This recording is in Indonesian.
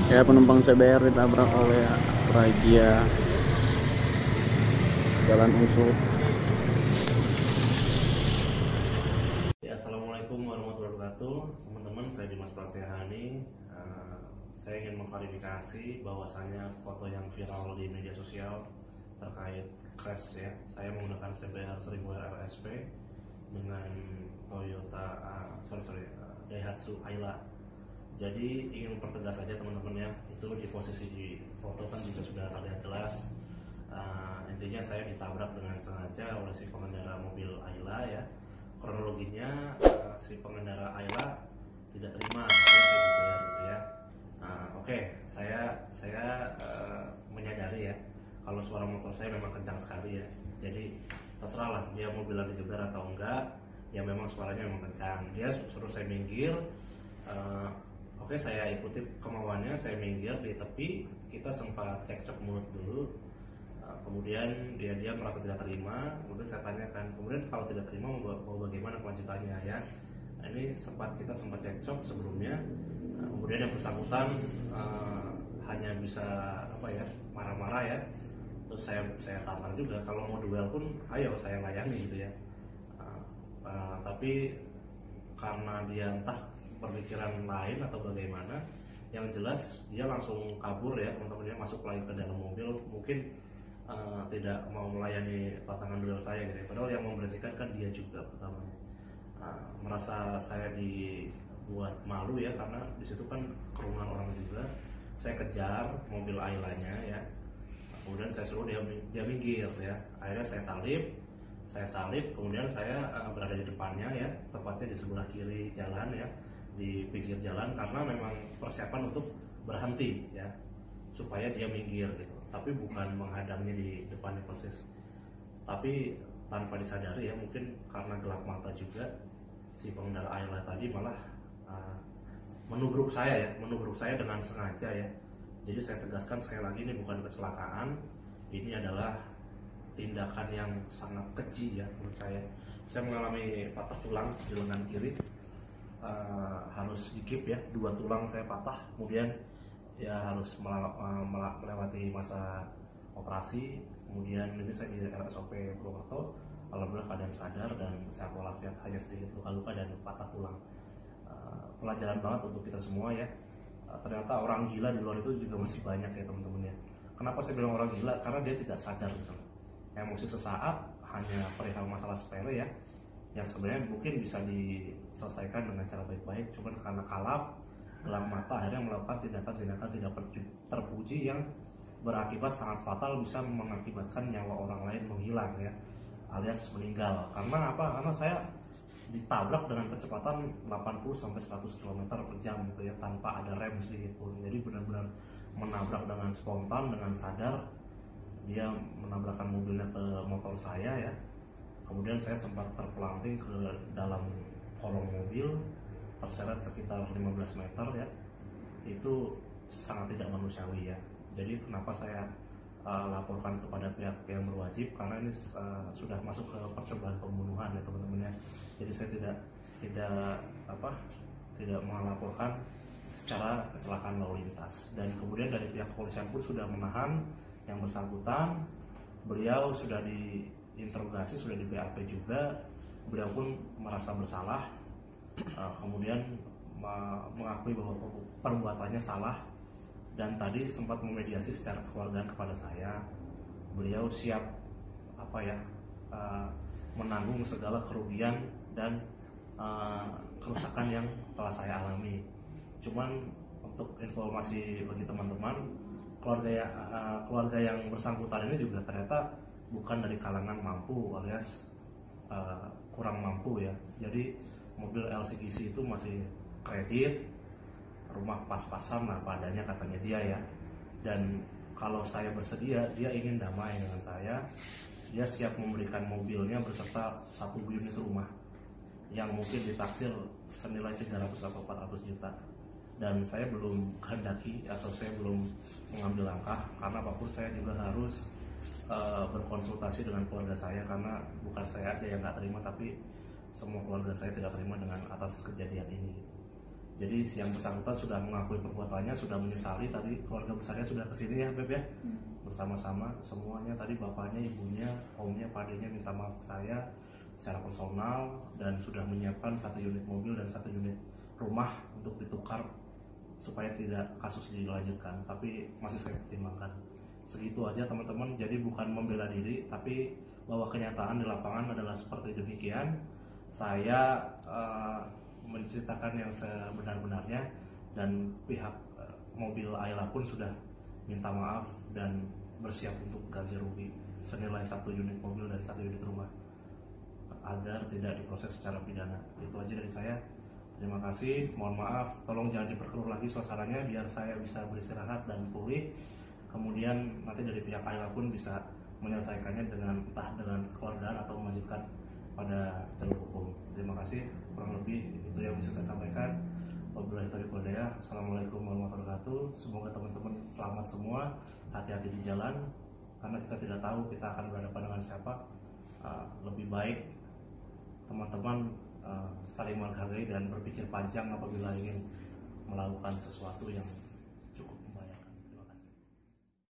Ya, penumpang CBR ditabrak oleh Astragia Jalan Unsur. Ya, assalamualaikum warahmatullahi wabarakatuh, teman-teman. Saya Dimas Prastiahani. Saya ingin mengklarifikasi bahwasanya foto yang viral di media sosial terkait crash ya. Saya menggunakan CBR 1000 RSP dengan Toyota, Daihatsu Ayla. Jadi ingin mempertegas saja teman-teman ya, itu di posisi di foto kan juga sudah terlihat jelas. Intinya saya ditabrak dengan sengaja oleh si pengendara mobil Ayla ya. Kronologinya si pengendara Ayla tidak terima saya dibayar gitu ya. Oke, saya menyadari ya kalau suara motor saya memang kencang sekali ya. Jadi terserah lah dia mau bilang dijeber atau enggak, ya memang suaranya memang kencang. Dia suruh saya minggir. Oke, saya ikuti kemauannya, saya minggir di tepi. Kita sempat cekcok mulut dulu. Kemudian dia merasa tidak terima. Kemudian saya tanyakan, kemudian kalau tidak terima mau bagaimana kelanjutannya ya. Ini kita sempat cekcok sebelumnya. Kemudian yang bersangkutan hanya bisa marah-marah ya. Terus saya tantang juga, kalau mau duel pun ayo saya layani gitu ya. Tapi karena dia entah berpikiran lain atau bagaimana, yang jelas dia langsung kabur ya teman-teman, dia masuk lagi ke dalam mobil, mungkin tidak mau melayani tantangan duel saya gitu ya. Padahal yang memberhentikan kan dia juga pertama. Merasa saya dibuat malu ya, karena disitu kan kerumunan orang juga. Saya kejar mobil Ailanya ya, kemudian saya suruh dia minggir ya. Akhirnya saya salib, kemudian saya berada di depannya ya, tepatnya di sebelah kiri jalan ya, di pinggir jalan, karena memang persiapan untuk berhenti ya, supaya dia minggir gitu. Tapi bukan menghadangnya di depannya persis, tapi tanpa disadari ya, mungkin karena gelap mata juga, si pengendara Ayla tadi malah menubruk saya dengan sengaja ya. Jadi saya tegaskan sekali lagi, ini bukan kecelakaan, ini adalah tindakan yang sangat keji ya menurut saya. Saya mengalami patah tulang di lengan kiri, harus dikip ya, 2 tulang saya patah, kemudian ya harus melewati masa operasi. Kemudian ini saya di RSOP Purwokerto, alhamdulillah keadaan sadar dan sehat walafiat, hanya sedikit luka-luka dan patah tulang. Pelajaran banget untuk kita semua ya. Ternyata orang gila di luar itu juga masih banyak ya teman-teman ya. Kenapa saya bilang orang gila? Karena dia tidak sadar gitu. Emosi sesaat hanya perihal masalah sepele ya, yang sebenarnya mungkin bisa diselesaikan dengan cara baik-baik, cuman karena kalap, gelap mata, akhirnya melakukan tindakan-tindakan tidak terpuji yang berakibat sangat fatal, bisa mengakibatkan nyawa orang lain menghilang ya, alias meninggal. Karena apa? Karena saya ditabrak dengan kecepatan 80-100 km per jam gitu ya, tanpa ada rem sedikit pun. Jadi benar-benar menabrak dengan spontan, dengan sadar. Dia menabrakkan mobilnya ke motor saya ya. Kemudian saya sempat terpelanting ke dalam kolong mobil, terseret sekitar 15 meter ya. Itu sangat tidak manusiawi ya. Jadi kenapa saya laporkan kepada pihak yang berwajib, karena ini sudah masuk ke percobaan pembunuhan ya teman-teman ya. Jadi saya tidak melaporkan secara kecelakaan lalu lintas. Dan kemudian dari pihak kepolisian pun sudah menahan yang bersangkutan. Beliau sudah diinterogasi, sudah di BAP juga. Beliau pun merasa bersalah, kemudian mengakui bahwa perbuatannya salah, dan tadi sempat memediasi secara kekeluargaan kepada saya. Beliau siap menanggung segala kerugian dan kerusakan yang telah saya alami. Cuman untuk informasi bagi teman-teman, keluarga yang bersangkutan ini juga ternyata bukan dari kalangan mampu, alias kurang mampu ya. Jadi mobil LCGC itu masih kredit, rumah pas-pasan lah padanya katanya dia ya. Dan kalau saya bersedia, dia ingin damai dengan saya, dia siap memberikan mobilnya beserta 1 unit rumah yang mungkin ditaksir senilai 300 atau 400 juta. Dan saya belum kehendaki atau saya belum mengambil langkah, karena apapun saya juga harus berkonsultasi dengan keluarga saya, karena bukan saya aja yang nggak terima, tapi semua keluarga saya tidak terima dengan atas kejadian ini. Jadi si yang bersangkutan sudah mengakui perbuatannya, sudah menyesali. Tadi keluarga besarnya sudah kesini ya Beb ya, bersama-sama semuanya. Tadi bapaknya, ibunya, omnya, padenya minta maaf ke saya secara personal dan sudah menyiapkan 1 unit mobil dan 1 unit rumah untuk ditukar supaya tidak kasus dilanjutkan. Tapi masih saya pertimbangkan. Segitu aja teman-teman. Jadi bukan membela diri, tapi bahwa kenyataan di lapangan adalah seperti demikian. Saya menceritakan yang sebenar-benarnya, dan pihak mobil Ayla pun sudah minta maaf dan bersiap untuk ganti rugi senilai 1 unit mobil dan 1 unit rumah agar tidak diproses secara pidana. Itu aja dari saya. Terima kasih, mohon maaf, tolong jangan diperkeruh lagi suasananya biar saya bisa beristirahat dan pulih. Kemudian nanti dari pihak Ayla pun bisa menyelesaikannya dengan entah dengan kekeluargaan atau melanjutkan pada jalur hukum. Terima kasih, kurang lebih itu yang bisa saya sampaikan. Wabillahi taufiq wal hidayah. Assalamualaikum warahmatullahi wabarakatuh. Semoga teman-teman selamat semua, hati-hati di jalan karena kita tidak tahu kita akan berhadapan dengan siapa. Lebih baik teman-teman saling menghargai dan berpikir panjang apabila ingin melakukan sesuatu yang